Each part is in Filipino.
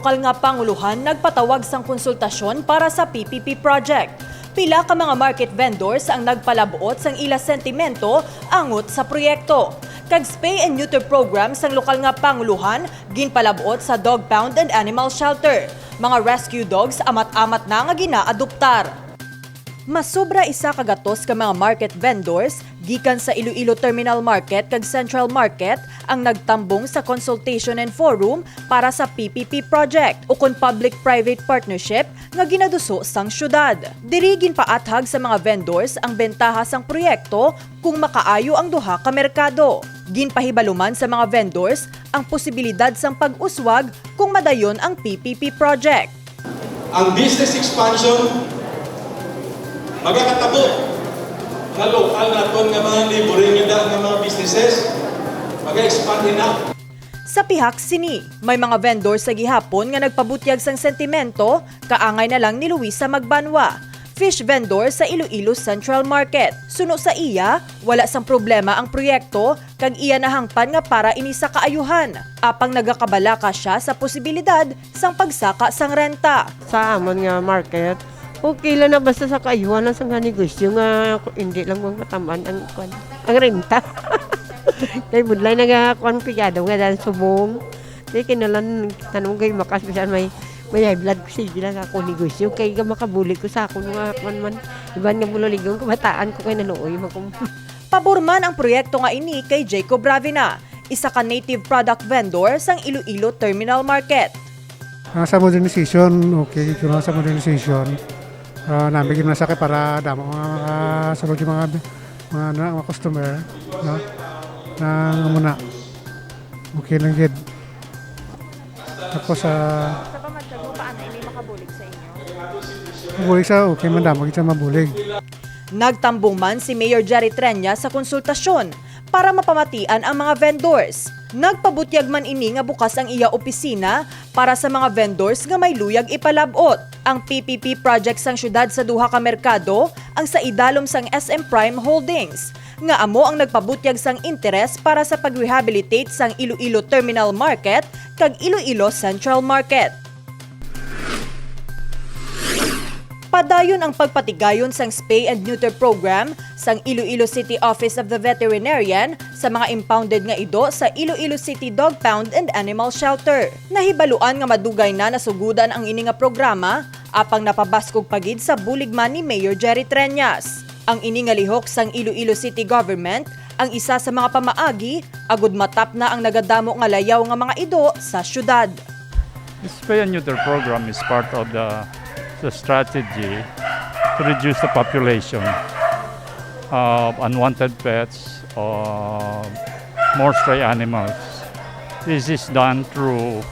lokal nga panguluhan nagpatawag sang konsultasyon para sa PPP project. Pila ka mga market vendors ang nagpalabuot sang ila sentimento angot sa proyekto. Kag spay and neuter program sang lokal nga panguluhan ginpalabuot sa dog pound and animal shelter. Mga rescue dogs amat-amat na nga ginaadoptar. Masobra isa kagatos ka mga market vendors gikan sa Iloilo Terminal Market kag Central Market ang nagtambong sa consultation and forum para sa PPP project o kon public-private partnership nga ginaduso sang syudad. Diri ginpaathag sa mga vendors ang bentaha sang proyekto kung makaayo ang duha ka merkado. Ginpahibaluman sa mga vendors ang posibilidad sang pag-uswag kung madayon ang PPP project. Ang business expansion magkakatabo na lokal naton nga mga liboring nga mga businesses mag-expand na. Sa pihak sini, may mga vendor sa gihapon nga nagpabutyag sang sentimento, kaangay na lang ni Luisa Magbanwa, fish vendor sa Iloilo Central Market. Suno sa iya, wala sang problema ang proyekto kag iya nahangpan nga para ini sa kaayuhan. Apang nagakabalaka siya sa posibilidad sang pagsaka sang renta. Sa amon nga market, okay lang na basta sa kaayuhan lang sa negosyo nga hindi lang matamaan ang renta. Kay budlay nagakuan pigado nga dahil subong. Di kinalan tanong kay makas bisan may high blood kasi bilang ako negosyo kay makabuli ko sa ako nga man iban nga buloligong kabataan ko kay naluoy makum. Paborman ang proyekto nga ini kay Jacob Ravina, isa ka native product vendor sang Iloilo Terminal Market. Sa modernization, okay, kung sa modernization, namin ginasakay para damo mga sabag yung mga customer, no? Na muna. Okay lang gid. Tapos Sa pamantag mo, paano ini makabulig sa inyo? mabulig sa okay man damo kita mabulig. Nagtambong man si Mayor Jerry Trenya sa konsultasyon para mapamatian ang mga vendors. Nagpabutyag man ini nga bukas ang iya opisina para sa mga vendors nga may luyag ipalabot. Ang PPP project sang syudad sa duha ka merkado ang sa idalom sang SM Prime Holdings. Nga amo ang nagpabutyag sang interes para sa pag-rehabilitate sang Iloilo Terminal Market kag Iloilo Central Market. Padayon ang pagpatigayon sang spay and neuter program sang Iloilo City Office of the Veterinarian sa mga impounded nga ido sa Iloilo City Dog Pound and Animal Shelter. Nahibaluan nga madugay na nasugudan ang ini nga programa apang napabaskog pagid sa buligman ni Mayor Jerry Treñas. Ang ini nga lihok sang Iloilo City Government ang isa sa mga pamaagi agud matap na ang nagadamo nga layaw nga mga ido sa syudad. The spay and neuter program is part of the strategy to reduce the population of unwanted pets or more stray animals. This is done through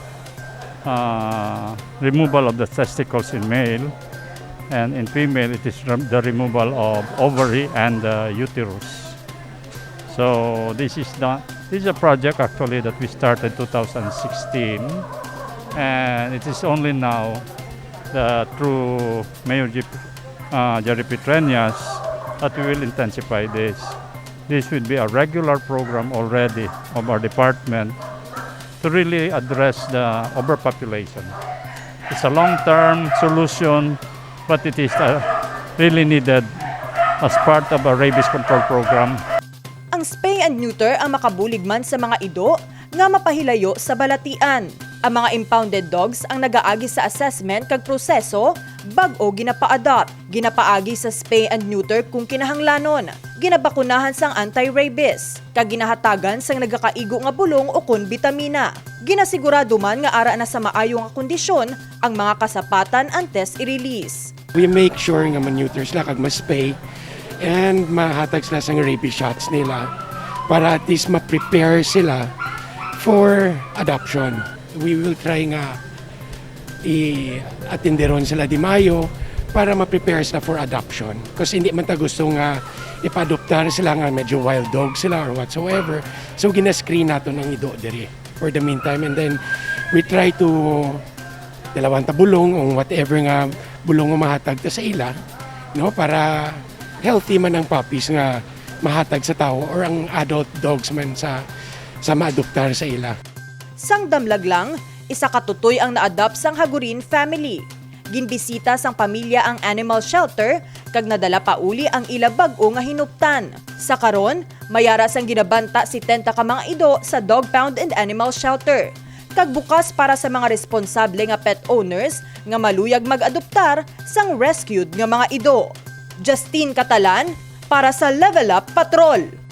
removal of the testicles in male, and in female it is the removal of ovary and uterus. So this is a project actually that we started 2016, and it is only now that through Mayor Jerry Treñas that we will intensify this. This will be a regular program already of our department to really address the overpopulation. It's a long-term solution, but it is really needed as part of a rabies control program. Ang spay and neuter ang makabulig man sa mga ido nga mapahilayo sa balatian. Ang mga impounded dogs ang nagaagi sa assessment kag proseso bag-o ginapa-adopt. Ginapaagi sa spay and neuter kung kinahanglanon. Ginabakunahan sang anti-rabies. Kag ginahatagan sang nagakaigo nga bulong o kun bitamina. Ginasigurado man nga ara na sa maayo nga kondisyon ang mga kasapatan antes i-release. We make sure nga ma-neuter sila kag ma-spay and mahatag sila sang rabies shots nila para at least ma-prepare sila for adoption. We will try nga i-atinderon sila di Mayo para ma-prepare sila for adoption. Kasi hindi man ta gusto nga ipa-adoptar sila nga medyo wild dog sila or whatsoever. So gina-screen nato ng ido diri for the meantime, and then we try to dalawang tabulong o whatever nga bulong nga mahatag ta sa ila, no, para healthy man ang puppies nga mahatag sa tao or ang adult dogs man sa ma-adoptar sa ila. Sang damlag lang, isa katutoy ang na-adopt sang Hagurin family. Ginbisita sang pamilya ang animal shelter kag nadala pa uli ang ila bag-o nga hinuptan. Sa karon, mayara sang ginabanta si 70 ka mga ido sa dog pound and animal shelter. Kag bukas para sa mga responsable nga pet owners nga maluyag mag-adoptar sang rescued nga mga ido. Justine Catalan para sa Level Up Patrol.